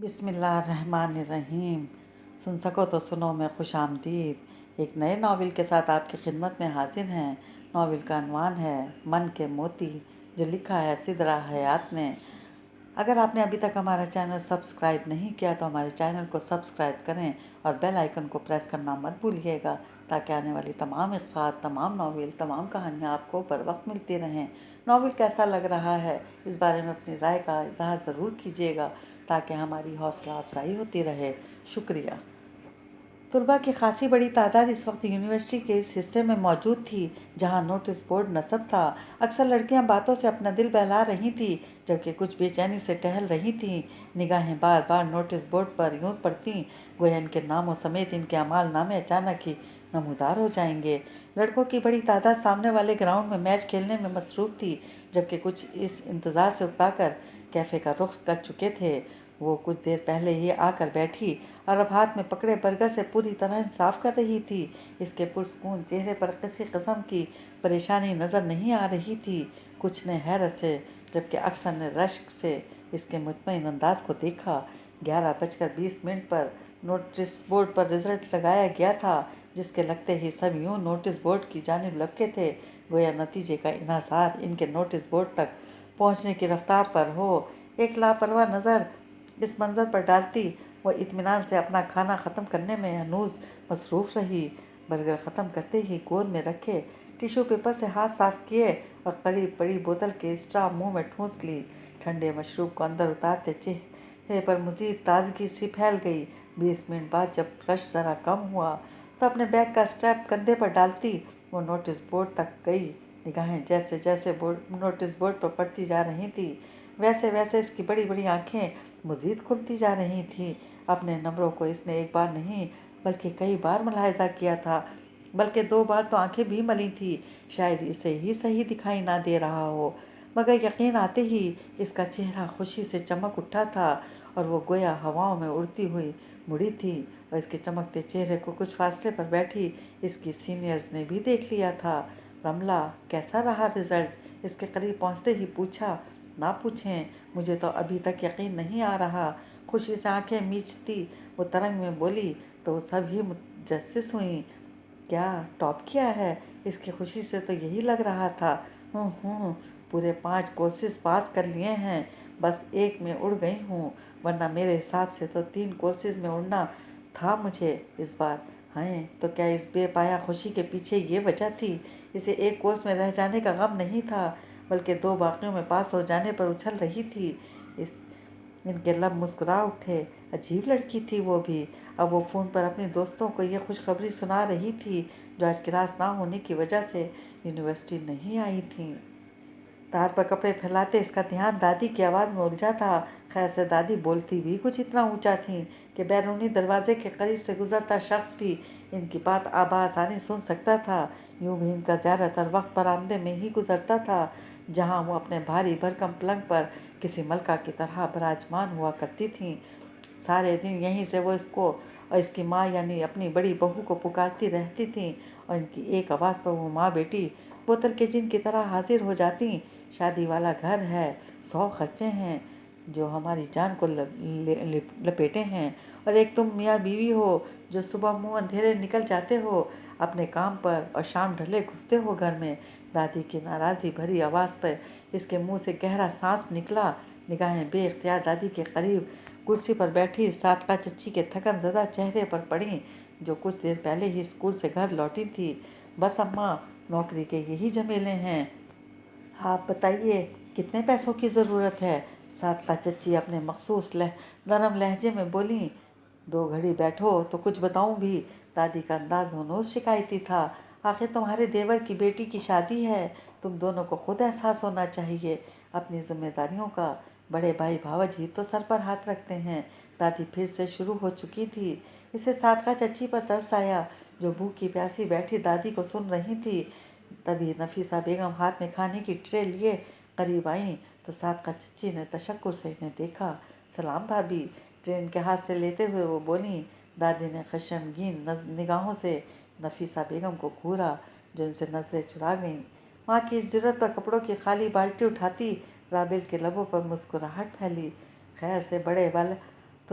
बिस्मिल्लाहिर्रहमानिर्रहीम। सुन सको तो सुनो में खुश आमदीद। एक नए नावल के साथ आपकी खिदमत में हाजिर हैं। नावल का अनवान है मन के मोती, जो लिखा है सिदरा हयात ने। अगर आपने अभी तक हमारा चैनल सब्सक्राइब नहीं किया तो हमारे चैनल को सब्सक्राइब करें और बेल आइकन को प्रेस करना मत भूलिएगा, ताकि आने वाली तमाम इख्तिसार, तमाम नावल, तमाम कहानियाँ आपको बर वक्त मिलती रहें। नावल कैसा लग रहा है, इस बारे में अपनी राय का इजहार ज़रूर कीजिएगा, ताकि हमारी हौसला अफजाई होती रहे। शुक्रिया। तलबा की खासी बड़ी तादाद इस वक्त यूनिवर्सिटी के इस हिस्से में मौजूद थी जहां नोटिस बोर्ड नस्ब था। अक्सर लड़कियां बातों से अपना दिल बहला रही थीं, जबकि कुछ बेचैनी से टहल रही थीं। निगाहें बार बार नोटिस बोर्ड पर यूं पड़ती गोया इनके नामों समेत इनके अमाल नामे अचानक ही नमूदार हो जाएंगे। लड़कों की बड़ी तादाद सामने वाले ग्राउंड में मैच खेलने में मसरूफ़ थी, जबकि कुछ इस इंतज़ार से उकताकर कैफ़े का रुख कर चुके थे। वो कुछ देर पहले ही आकर बैठी और अब हाथ में पकड़े बर्गर से पूरी तरह इंसाफ कर रही थी। इसके पुरसकून चेहरे पर किसी किस्म की परेशानी नज़र नहीं आ रही थी। कुछ ने हैरत से, जबकि अक्सर ने रश्क से इसके मुतमईन अंदाज को देखा। 11:20 पर नोटिस बोर्ड पर रिजल्ट लगाया गया था, जिसके लगते ही सब यूं नोटिस बोर्ड की जानिब लपके थे, गोया नतीजे का इन्हिसार इनके नोटिस बोर्ड तक पहुंचने की रफ्तार पर हो। एक लापरवाह नज़र इस मंजर पर डालती वो इत्मीनान से अपना खाना ख़त्म करने में हनूज मसरूफ़ रही। बर्गर ख़त्म करते ही गोद में रखे टिश्यू पेपर से हाथ साफ किए और करीब पड़ी बोतल के स्ट्रा मुंह में ठूंस ली। ठंडे मशरूब को अंदर उतारते चेहरे पर मज़ीद ताजगी सी फैल गई। 20 मिनट बाद जब रश ज़रा कम हुआ तो अपने बैग का स्ट्रैप कंधे पर डालती वो नोटिस बोर्ड तक गई। निगाहें जैसे जैसे नोटिस बोर्ड पर पड़ती जा रही थी, वैसे वैसे इसकी बड़ी बड़ी आंखें मज़ीद खुलती जा रही थी। अपने नंबरों को इसने एक बार नहीं बल्कि कई बार मुलाहिजा किया था, बल्कि 2 बार तो आंखें भी मली थी। शायद इसे ही सही दिखाई ना दे रहा हो, मगर यकीन आते ही इसका चेहरा खुशी से चमक उठा था और वो गोया हवाओं में उड़ती हुई मुड़ी थी। और इसके चमकते चेहरे को कुछ फासले पर बैठी इसकी सीनियर्स ने भी देख लिया था। रमला, कैसा रहा रिज़ल्ट? इसके करीब पहुंचते ही पूछा। ना पूछें, मुझे तो अभी तक यकीन नहीं आ रहा। खुशी से आंखें मीचती वो तरंग में बोली तो सब ही मुतजस्सिस हुई। क्या टॉप किया है? इसकी खुशी से तो यही लग रहा था। पूरे 5 कोर्सेज पास कर लिए हैं, बस एक में उड़ गई हूँ, वरना मेरे हिसाब से तो 3 कोर्सेज में उड़ना था मुझे इस बार। हैं तो क्या इस बेपाया खुशी के पीछे ये वजह थी? इसे एक कोर्स में रह जाने का गम नहीं था, बल्कि 2 बाकियों में पास हो जाने पर उछल रही थी। इस इनके लब मुस्कुरा उठे। अजीब लड़की थी वो भी। अब वो फ़ोन पर अपने दोस्तों को ये खुशखबरी सुना रही थी, जो आज क्लास ना होने की वजह से यूनिवर्सिटी नहीं आई थी। तार पर कपड़े फैलाते इसका ध्यान दादी की आवाज़ में उलझा था। खैर से दादी बोलती भी कुछ इतना ऊंचा थी कि बैरूनी दरवाजे के करीब से गुजरता शख्स भी इनकी बात आसानी सुन सकता था। यूं भी इनका ज़्यादातर वक्त बरामदे में ही गुजरता था, जहां वो अपने भारी भरकम पलंग पर किसी मलका की तरह विराजमान हुआ करती थीं। सारे दिन यहीं से वो इसको और इसकी माँ यानी अपनी बड़ी बहू को पुकारती रहती थीं, और इनकी एक आवाज़ पर वो माँ बेटी बोतल के जिन की तरह हाजिर हो जाती। शादी वाला घर है, 100 खर्चे हैं जो हमारी जान को लपेटे हैं, और एक तुम मियाँ बीवी हो जो सुबह मुँह अंधेरे निकल जाते हो अपने काम पर और शाम ढले घुसते हो घर में। दादी की नाराज़ी भरी आवाज़ पर इसके मुंह से गहरा सांस निकला। निगाहें बेख्तियार दादी के करीब कुर्सी पर बैठी सातका चच्ची के थकन ज़दा चेहरे पर पड़ी, जो कुछ देर पहले ही स्कूल से घर लौटी थी। बस अम्मा, नौकरी के यही झमेले हैं। आप बताइए, कितने पैसों की ज़रूरत है? सातका चच्ची अपने मखसूस नरम लहजे में बोली। 2 घड़ी बैठो तो कुछ बताऊं भी। दादी का अंदाज हनूज शिकायती था। आखिर तुम्हारे देवर की बेटी की शादी है, तुम दोनों को खुद एहसास होना चाहिए अपनी जिम्मेदारियों का। बड़े भाई भावजी तो सर पर हाथ रखते हैं। दादी फिर से शुरू हो चुकी थी। इसे सातका चच्ची पर तरस आया, जो भूखी प्यासी बैठी दादी को सुन रही थी। तभी नफीसा बेगम हाथ में खाने की ट्रे लिए करीब आई तो सातका चच्ची ने तशक्कुर से इन्हें देखा। सलाम भाभी, ट्रे इनके हाथ से लेते हुए वो बोली। दादी ने खशमगीन निगाहों से नफीसा बेगम को घूरा, जो इनसे नजरें चुरा गईं। माँ की इस जुर्रत पर कपड़ों की खाली बाल्टी उठाती राबिल के लबों पर मुस्कुराहट फैली। खैर से बड़े वाला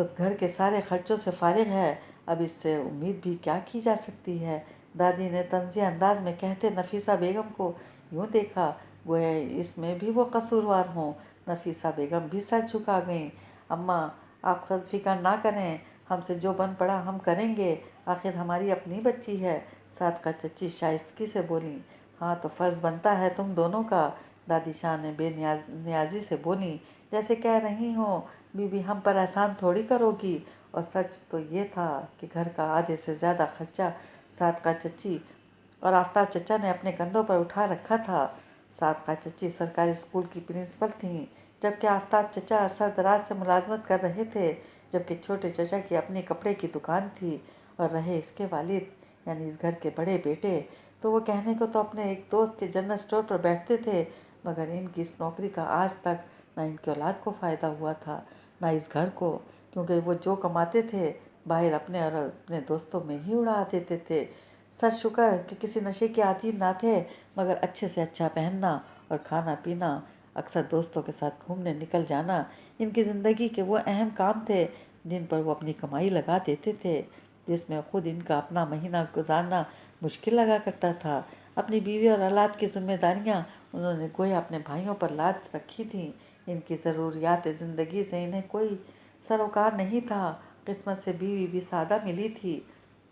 تو گھر کے سارے خرچوں سے فارغ ہے، اب اس سے امید بھی کیا کی جا سکتی ہے؟ دادی نے طنزیہ انداز میں کہتے نفیسہ بیگم کو یوں دیکھا گویا اس میں بھی وہ قصوروار ہوں۔ نفیسہ بیگم بھی سر جھکا گئیں۔ اماں، آپ فکر نہ کریں، ہم سے جو بن پڑا ہم کریں گے، آخر ہماری اپنی بچی ہے۔ صادقہ چچی شائستگی سے بولیں۔ ہاں تو فرض بنتا ہے تم دونوں کا، دادی شاہ نے بے نیازی سے بولیں، جیسے کہہ رہی ہوں بی بی ہم پر احسان تھوڑی کرو گی۔ اور سچ تو یہ تھا کہ گھر کا آدھے سے زیادہ خرچہ صادقہ چچی اور آفتاب چچا نے اپنے کندھوں پر اٹھا رکھا تھا۔ صادقہ چچی سرکاری اسکول کی پرنسپل تھیں، جبکہ آفتاب چچا عرصہ دراز سے ملازمت کر رہے تھے، جبکہ چھوٹے چچا کی اپنی کپڑے کی دکان تھی، اور رہے اس کے والد یعنی اس گھر کے بڑے بیٹے تو وہ کہنے کو تو اپنے ایک دوست کے جنرل اسٹور پر بیٹھتے تھے، مگر ان کی اس نوکری کا آج تک نہ ان کی اولاد کو فائدہ ہوا تھا نہ اس گھر کو، کیونکہ وہ جو کماتے تھے باہر اپنے اور اپنے دوستوں میں ہی اڑا دیتے تھے۔ سچ شکر کہ کسی نشے کے عادی نہ تھے، مگر اچھے سے اچھا پہننا اور کھانا پینا، اکثر دوستوں کے ساتھ گھومنے نکل جانا ان کی زندگی کے وہ اہم کام تھے جن پر وہ اپنی کمائی لگا دیتے تھے، جس میں خود ان کا اپنا مہینہ گزارنا مشکل لگا کرتا تھا۔ اپنی بیوی اور اولاد کی ذمہ داریاں انہوں نے گویا اپنے بھائیوں پر لاد رکھی تھیں، ان کی ضروریات زندگی سے انہیں کوئی سروکار نہیں تھا۔ قسمت سے بیوی بھی سادہ ملی تھی،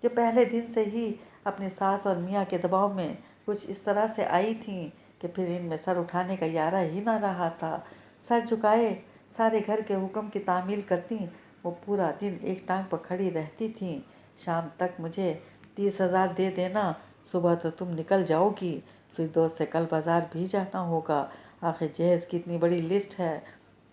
جو پہلے دن سے ہی اپنی ساس اور میاں کے دباؤ میں کچھ اس طرح سے آئی تھیں کہ پھر ان میں سر اٹھانے کا یارہ ہی نہ رہا تھا۔ سر جھکائے سارے گھر کے حکم کی تعمیل کرتیں، وہ پورا دن ایک ٹانگ پر کھڑی رہتی تھیں۔ شام تک مجھے 30,000 دے دینا، صبح تو تم نکل جاؤ گی، پھر دوست سے کل بازار بھی جانا ہوگا، آخر جہیز کی اتنی بڑی لسٹ ہے،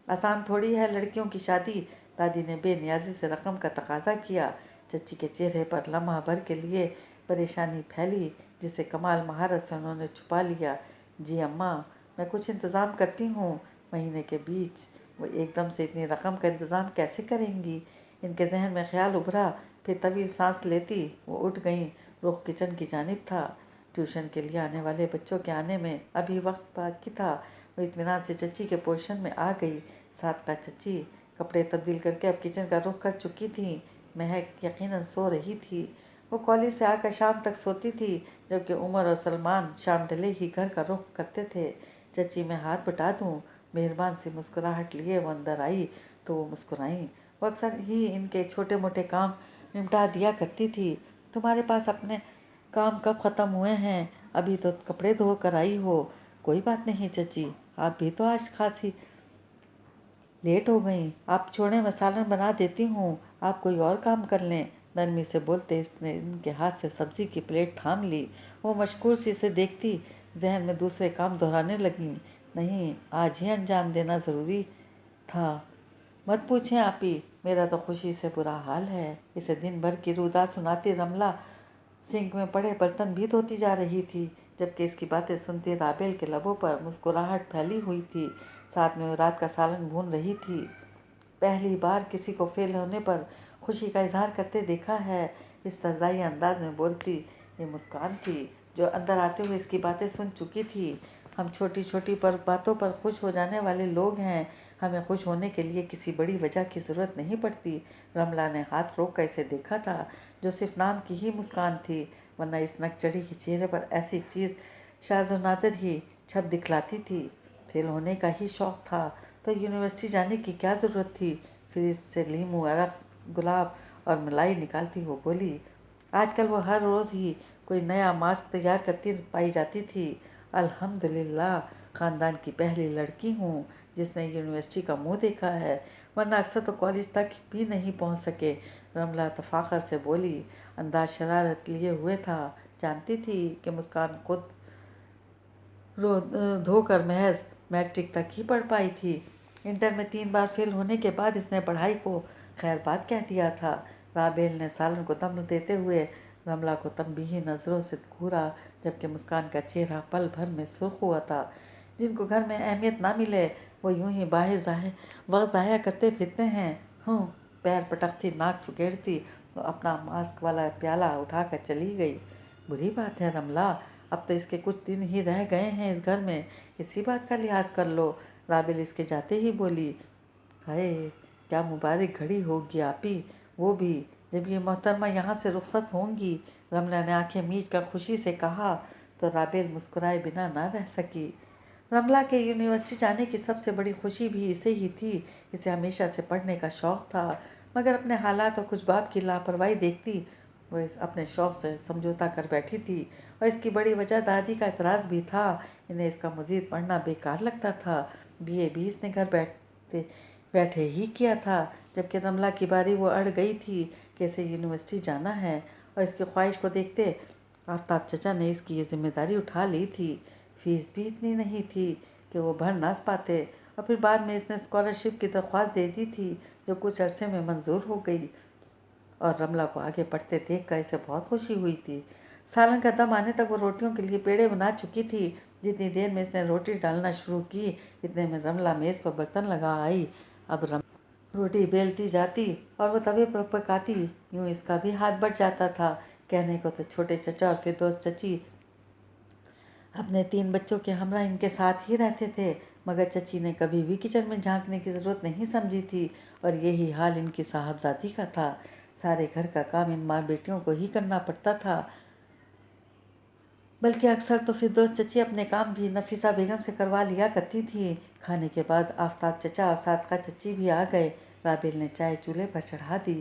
آسان تھوڑی ہے لڑکیوں کی شادی۔ دادی نے بے نیازی سے رقم کا تقاضا کیا۔ چچی کے چہرے پر لمحہ بھر کے لیے پریشانی پھیلی، جسے کمال مہارت سے انہوں نے چھپا لیا۔ جی اماں، میں کچھ انتظام کرتی ہوں۔ مہینے کے بیچ وہ ایک دم سے اتنی رقم کا انتظام کیسے کریں گی؟ ان کے ذہن میں خیال ابھرا، پھر طویل سانس لیتی وہ اٹھ گئیں۔ رخ کچن کی جانب تھا۔ ٹیوشن کے لیے آنے والے بچوں کے آنے میں ابھی وقت باقی تھا۔ وہ اطمینان سے چچی کے پوزیشن میں آ گئی۔ صادقہ چچی کپڑے تبدیل کر کے اب کچن کا رخ کر چکی تھیں۔ مہک یقیناً سو رہی تھی۔ وہ کالج سے آ کر شام تک سوتی تھی، جبکہ عمر اور سلمان شام ڈھلے ہی گھر کا رخ کرتے تھے۔ چچی میں ہاتھ بٹا دوں؟ مہربان سی مسکراہٹ لیے وہ اندر آئی تو وہ مسکرائیں۔ وہ اکثر ہی ان کے چھوٹے موٹے کام نمٹا دیا کرتی تھی۔ تمہارے پاس اپنے کام کب ختم ہوئے ہیں؟ ابھی تو کپڑے دھو کر آئی ہو۔ کوئی بات نہیں چچی، آپ بھی تو آج خاصی لیٹ ہو گئیں۔ آپ چھوڑیں میں سالن بنا دیتی ہوں، آپ کوئی اور کام کر لیں۔ نرمی سے بولتے اس نے ان کے ہاتھ سے سبزی کی پلیٹ تھام لی۔ وہ مشکور سی سے دیکھتی ذہن میں دوسرے کام دہرانے لگیں۔ نہیں، آج ہی انجام دینا ضروری تھا۔ مت پوچھیں آپی، میرا تو خوشی سے برا حال ہے۔ اسے دن بھر کی رودا سناتی رملہ سنک میں پڑے برتن بھی دھوتی جا رہی تھی، جبکہ اس کی باتیں سنتی رابل کے لبوں پر مسکراہٹ پھیلی ہوئی تھی، ساتھ میں وہ رات کا سالن بھون رہی تھی۔ پہلی بار کسی کو فیل ہونے پر خوشی کا اظہار کرتے دیکھا ہے، اس طرزائے انداز میں بولتی یہ مسکان تھی، جو اندر آتے ہوئے اس کی باتیں سن چکی تھی۔ ہم چھوٹی چھوٹی باتوں پر خوش ہو جانے والے لوگ ہیں، ہمیں خوش ہونے کے لیے کسی بڑی وجہ کی ضرورت نہیں پڑتی۔ رملہ نے ہاتھ روک کر اسے دیکھا تھا، جو صرف نام کی ہی مسکان تھی، ورنہ اس نک چڑھی کے چہرے پر ایسی چیز شاذ و نادر ہی چھپ دکھلاتی تھی۔ فیل ہونے کا ہی شوق تھا تو یونیورسٹی جانے کی کیا ضرورت تھی؟ پھر اس سے لیموں، عرق، گلاب اور ملائی نکالتی وہ بولی۔ آج کل وہ ہر روز ہی کوئی نیا ماسک تیار کرتی پائی جاتی تھی۔ الحمدللہ خاندان کی پہلی لڑکی ہوں جس نے یونیورسٹی کا منہ دیکھا ہے، ورنہ اکثر تو کالج تک بھی نہیں پہنچ سکے۔ رملہ تفاخر سے بولی، انداز شرارت لیے ہوئے تھا۔ جانتی تھی کہ مسکان خود دھو کر محض میٹرک تک ہی پڑھ پائی تھی۔ انٹر میں 3 بار فیل ہونے کے بعد اس نے پڑھائی کو خیر بات کہہ دیا تھا۔ رابل نے سالن کو دم دیتے ہوئے رملہ کو تنبیہی نظروں سے گھورا، جبکہ مسکان کا چہرہ پل بھر میں سرخ ہوا تھا۔ جن کو گھر میں اہمیت نہ ملے وہ یوں ہی باہر وقت ضائع کرتے پھرتے ہیں۔ پیر پٹکتی، ناک سکیڑتی وہ اپنا ماسک والا پیالہ اٹھا کر چلی گئی۔ بری بات ہے رملہ، اب تو اس کے کچھ دن ہی رہ گئے ہیں اس گھر میں، اسی بات کا لحاظ کر لو۔ رابل اس کے جاتے ہی بولی۔ ہائے، क्या मुबारक घड़ी होगी आपी, वो भी जब ये मोहतरमा यहाँ से रुखसत होंगी। रमला ने आंखें मीच कर खुशी से कहा तो राबेल मुस्कुराए बिना ना रह सकी। रमला के यूनिवर्सिटी जाने की सबसे बड़ी खुशी भी इसे ही थी। इसे हमेशा से पढ़ने का शौक़ था, मगर अपने हालात और कुछ बाप की लापरवाही देखती वो अपने शौक़ से समझौता कर बैठी थी। और इसकी बड़ी वजह दादी का एतराज़ भी था। इन्हें इसका मज़ीद पढ़ना बेकार लगता था। बीए भी इसने घर बैठे ही किया था, जबकि रमला की बारी वो अड़ गई थी कि इसे यूनिवर्सिटी जाना है। और इसकी ख्वाहिश को देखते आफ्ताब चचा ने इसकी ये जिम्मेदारी उठा ली थी। फीस भी इतनी नहीं थी कि वो भर ना पाते, और फिर बाद में इसने स्कॉलरशिप की दरख्वास्त दे दी थी, जो कुछ अरसे में मंजूर हो गई। और रमला को आगे पढ़ते देख कर इसे बहुत खुशी हुई थी। सालन का दम आने तक वो रोटियों के लिए पेड़े बना चुकी थी। जितनी देर में इसने रोटी डालना शुरू की, इतने में रमला मेज़ पर बर्तन लगा आई। अब रोटी बेलती जाती और वो तवे पर पकाती, यूँ इसका भी हाथ बढ़ जाता था। कहने को तो छोटे चचा और फिरदौस चची अपने 3 बच्चों के हमरा इनके साथ ही रहते थे, मगर चची ने कभी भी किचन में झांकने की ज़रूरत नहीं समझी थी। और यही हाल इनकी साहबजादी का था। सारे घर का काम इन माँ बेटियों को ही करना पड़ता था, बल्कि अक्सर तो फिरदौस चची अपने काम भी नफीसा बेगम से करवा लिया करती थी। खाने के बाद आफ्ताब चचा और सादका चची भी आ गए। राबेल ने चाय चूल्हे पर चढ़ा दी।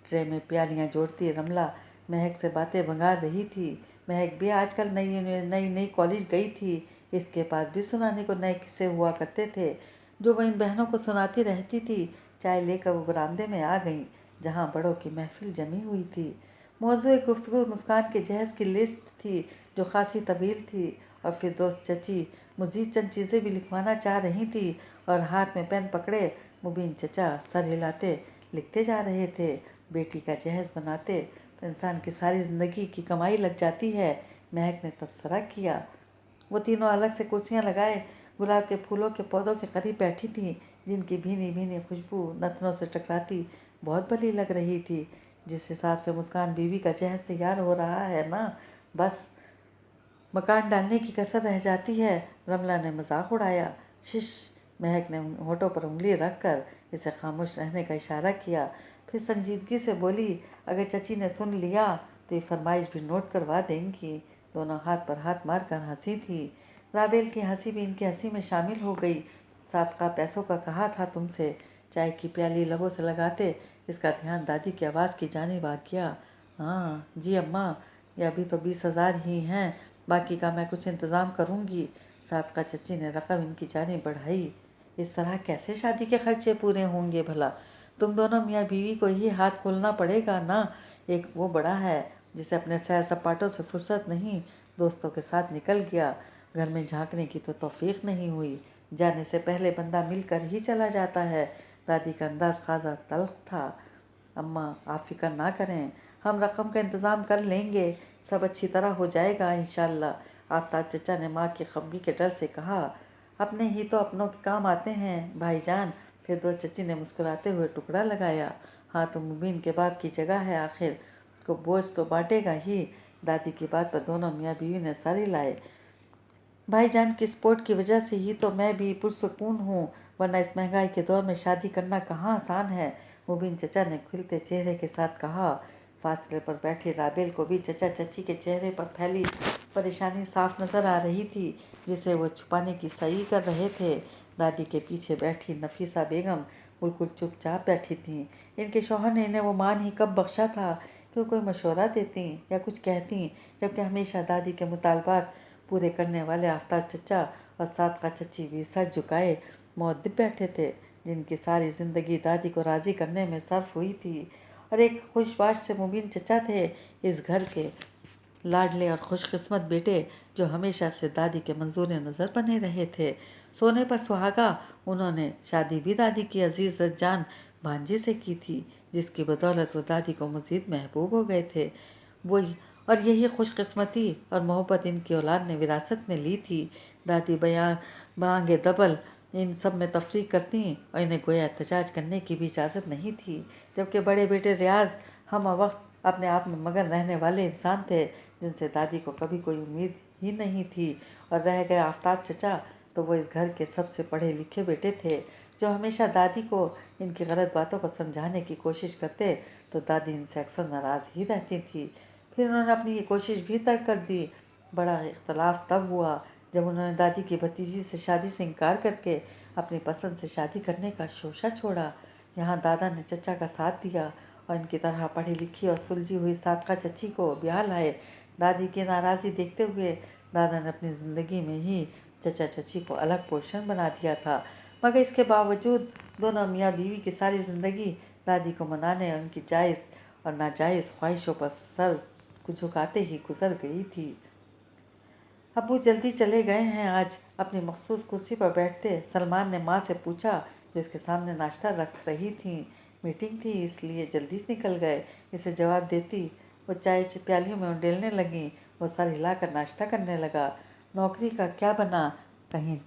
ट्रे में प्यालियाँ जोड़ती रमला महक से बातें भंगार रही थी। महक भी आजकल नई नई नई कॉलेज गई थी। इसके पास भी सुनाने को नए किस्से हुआ करते थे, जो वह इन बहनों को सुनाती रहती थी। चाय लेकर वो बरामदे में आ गईं, जहाँ बड़ों की महफिल जमी हुई थी। मौज़ूए गुफ्तगू मुस्कान के जहेज़ की लिस्ट थी, जो खासी तवील थी। और फिरदौस चची मज़ीद चंद चीज़ें भी लिखवाना चाह रही थी, और हाथ में पेन पकड़े मुबीन चचा सर हिलाते लिखते जा रहे थे। बेटी का जहेज़ बनाते तो इंसान की सारी ज़िंदगी की कमाई लग जाती है, महक ने तबसरा किया। वो तीनों अलग से कुर्सियाँ लगाए गुलाब के फूलों के पौधों के करीब बैठी थीं, जिनकी भीनी भीनी खुशबू नथनों से टकराती बहुत भली लग रही थी। जिस हिसाब से मुस्कान बीवी का जहेज़ तैयार हो रहा है ना, बस मकान डालने की कसर रह जाती है। रमला ने मजाक उड़ाया। शिश, महक ने होठों पर उंगली रखकर इसे खामोश रहने का इशारा किया। फिर संजीदगी से बोली, अगर चची ने सुन लिया तो ये फरमाइश भी नोट करवा देंगी। दोनों हाथ पर हाथ मारकर हंसी थी। राबेल की हंसी भी इनकी हंसी में शामिल हो गई। सादका पैसों का कहा था तुमसे। चाय की प्याली लबों से लगाते इसका ध्यान दादी की आवाज़ की जानिब आ गया। हाँ जी अम्मा, ये अभी तो 20,000 ही हैं, बाकी का मैं कुछ इंतज़ाम करूँगी। सादका चची ने रकम इनकी जानिब बढ़ाई। इस तरह कैसे शादी के खर्चे पूरे होंगे भला? तुम दोनों मियाँ बीवी को ही हाथ खोलना पड़ेगा ना। एक वो बड़ा है जिसे अपने सैर सपाटों से फुर्सत नहीं, दोस्तों के साथ निकल गया। घर में झांकने की तो तौफीक नहीं हुई। जाने से पहले बंदा मिलकर ही चला जाता है। दादी का अंदाज खासा तल्ख था। अम्मा आप फिक्र ना करें, हम रकम का इंतज़ाम कर लेंगे, सब अच्छी तरह हो जाएगा इंशाअल्लाह। आफ्ताब चचा ने माँ की खफगी के डर से कहा। अपने ही तो अपनों के काम आते हैं भाईजान। फिरदौस चची ने मुस्कुराते हुए टुकड़ा लगाया। हाँ तो मुबीन के बाप की जगह है, आखिर को बोझ तो बांटेगा ही। दादी की बात पर दोनों मियाँ बीवी ने सर हिलाए। भाईजान की सपोर्ट की वजह से ही तो मैं भी पुरसुकून हूँ, वरना इस महंगाई के दौर में शादी करना कहाँ आसान है, मुबीन चचा ने खिलते चेहरे के साथ कहा। फासले पर बैठे राबेल को भी चचा चची के चेहरे पर फैली परेशानी साफ नज़र आ रही थी, जिसे वो छुपाने की सही कर रहे थे। दादी के पीछे बैठी नफीसा बेगम बिल्कुल चुपचाप बैठी थीं। इनके शौहर ने इन्हें वो मान ही कब बख्शा था कि कोई मशवरा देती या कुछ कहती, जबकि हमेशा दादी के मुतालबात पूरे करने वाले आफ्ताब चचा और सादका चची भी सर झुकाए मुअद्दिब बैठे थे, जिनकी सारी ज़िंदगी दादी को राज़ी करने में सर्फ हुई थी। और एक खुशबाश से मुबीन चचा थे, इस घर के लाडले और खुशकिस्मत बेटे, जो हमेशा से दादी के मंजूर नज़र बने रहे थे। सोने पर सुहागा उन्होंने शादी भी दादी की अजीज़ जान भांजी से की थी, जिसकी बदौलत वो दादी को मज़ीद महबूब हो गए थे। वही और यही खुशकिस्मती और मोहब्बत इनकी औलाद ने विरासत में ली थी। दादी बांगे दबल इन सब में तफरीक करती और इन्हें गोया एहतजाज करने की भी इजाज़त नहीं थी, जबकि बड़े बेटे रियाज हम वक्त अपने आप में मगन रहने वाले इंसान थे, जिनसे दादी को कभी कोई उम्मीद ही नहीं थी। और रह गए आफ्ताब चचा, तो वो इस घर के सबसे पढ़े लिखे बेटे थे, जो हमेशा दादी को इनकी गलत बातों पर समझाने की कोशिश करते तो दादी इनसे अक्सर नाराज़ ही रहती थी। फिर उन्होंने अपनी ये कोशिश भी तर्क कर दी। बड़ा इख्तलाफ तब हुआ जब उन्होंने दादी की भतीजी से शादी से इनकार करके अपनी पसंद से शादी करने का शोशा छोड़ा। यहाँ दादा ने चचा का साथ दिया और इनकी तरह पढ़ी लिखी और सुलझी हुई सादका चची को ब्याह लाए। दादी की नाराज़ी देखते हुए दादा ने अपनी ज़िंदगी में ही चचा चची को अलग पोर्शन बना दिया था, मगर इसके बावजूद दोनों मियाँ बीवी की सारी ज़िंदगी दादी को मनाने और उनकी जायज़ और नाजायज़ ख्वाहिशों पर सर झुकाते ही गुजर गई थी। अब्बू जल्दी चले गए हैं आज। अपनी मखसूस कुर्सी पर बैठते सलमान ने माँ से पूछा, जो इसके सामने नाश्ता रख रही थी। मीटिंग थी इसलिए जल्दी से निकल गए। इसे जवाब देती वो चाय प्यालियों में उंडेलने लगी। वो सर हिलाकर नाश्ता करने लगा। नौकरी का क्या बना? कहीं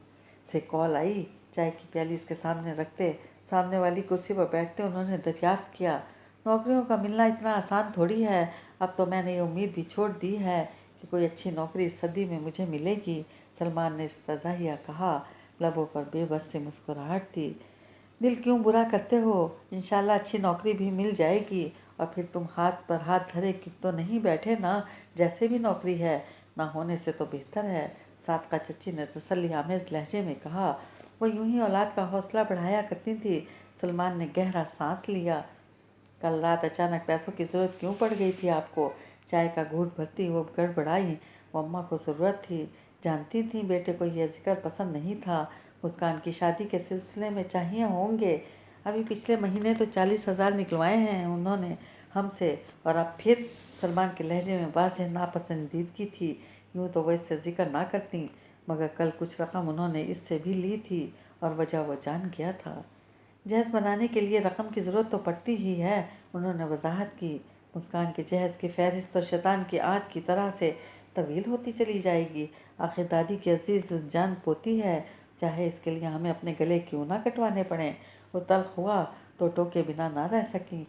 से कॉल आई। चाय की प्याली इसके सामने रखते सामने वाली कुर्सी पर बैठते उन्होंने दरियाफ्त किया, नौकरियों का मिलना इतना आसान थोड़ी है। अब तो मैंने ये उम्मीद भी छोड़ दी है कि कोई अच्छी नौकरी इस सदी में मुझे मिलेगी। सलमान ने इस्तज़ाहिया कहा। लबों पर बेबस सी मुस्कुराहट थी। दिल क्यों बुरा करते हो? इंशाल्लाह अच्छी नौकरी भी मिल जाएगी और फिर तुम हाथ पर हाथ धरे कि तो नहीं बैठे ना। जैसे भी नौकरी है ना होने से तो बेहतर है, सादका चची ने तसल्ली आमेज़ लहजे में कहा। वो यूं ही औलाद का हौसला बढ़ाया करती थी। सलमान ने गहरा सांस लिया। कल रात अचानक पैसों की ज़रूरत क्यों पड़ गई थी आपको? चाय का घूंट भरती वो गड़बड़ाई। वो अम्मा को ज़रूरत थी। जानती थी बेटे को यह जिक्र पसंद नहीं था। मुस्कान की शादी के सिलसिले में चाहिए होंगे। अभी पिछले महीने तो 40,000 निकलवाए हैं उन्होंने हमसे, और अब फिर? सलमान के लहजे में वाज़ेह नापसंदीदगी थी। यूँ तो वो इससे जिक्र ना करती, मगर कल कुछ रकम उन्होंने इससे भी ली थी और वजह वो जान गया था। जहेज़ बनाने के लिए रकम की ज़रूरत तो पड़ती ही है, उन्होंने वजाहत की। मुस्कान के जहेज़ की फ़हरिस्त तो शैतान की आंत की तरह से तवील होती चली जाएगी। आखिर दादी की अजीज़ जान पोती है, चाहे इसके लिए हमें अपने गले क्यों ना कटवाने पड़ें। वो तल्ख हुआ तो टोके बिना ना रह सकी।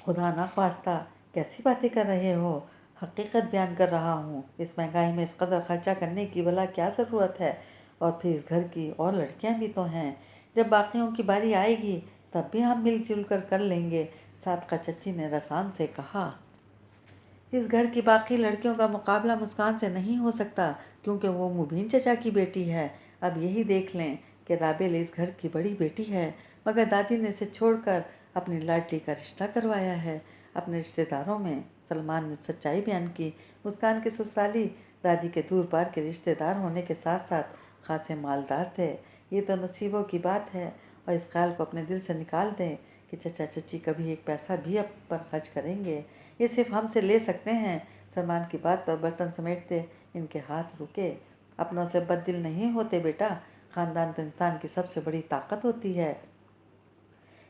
खुदा ना ख्वास्ता, कैसी बातें कर रहे हो? हकीकत बयान कर रहा हूँ। इस महंगाई में इस कदर खर्चा करने की भला क्या ज़रूरत है? और फिर इस घर की और लड़कियाँ भी तो हैं। जब बाकियों की बारी आएगी तब भी हम मिलजुल कर लेंगे, सादका चची ने रसान से कहा। इस घर की बाकी लड़कियों का मुकाबला मुस्कान से नहीं हो सकता, क्योंकि वो मुबीन चचा की बेटी है। अब यही देख लें कि राबेल इस घर की बड़ी बेटी है, मगर दादी ने इसे छोड़कर अपनी लाडली का रिश्ता करवाया है अपने रिश्तेदारों में। सलमान ने सच्चाई बयान की। मुस्कान के ससुराली दादी के दूर पार के रिश्तेदार होने के साथ साथ खासे मालदार थे। ये तो नसीबों की बात है, और इस ख्याल को अपने दिल से निकाल दें कि चचा चची कभी एक पैसा भी अब पर खर्च करेंगे। ये सिर्फ हमसे ले सकते हैं। सलमान की बात पर बर्तन समेटते इनके हाथ रुके। अपनों से बददिल नहीं होते बेटा, ख़ानदान तो इंसान की सबसे बड़ी ताकत होती है।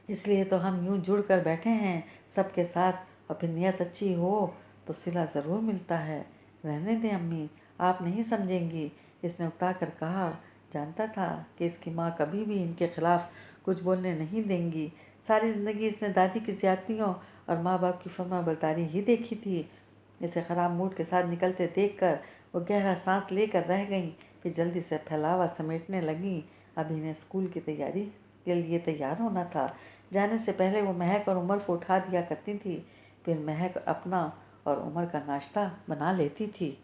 इसलिए तो हम यूं जुड़ कर बैठे हैं सबके साथ, और फिर नीयत अच्छी हो तो सिला ज़रूर मिलता है। रहने दें अम्मी, आप नहीं समझेंगी, इसने उकता कर कहा। जानता था कि इसकी माँ कभी भी इनके खिलाफ़ कुछ बोलने नहीं देंगी। सारी ज़िंदगी इसने दादी की ज़्यादतियों और माँ बाप की फर्माबरदारी ही देखी थी। इसे ख़राब मूड के साथ निकलते देखकर वो गहरा सांस लेकर रह गईं, फिर जल्दी से फैलावा समेटने लगीं। अभी इन्हें स्कूल की तैयारी के लिए तैयार होना था। जाने से पहले वो महक और उमर को उठा दिया करती थी, फिर महक अपना और उमर का नाश्ता बना लेती थी।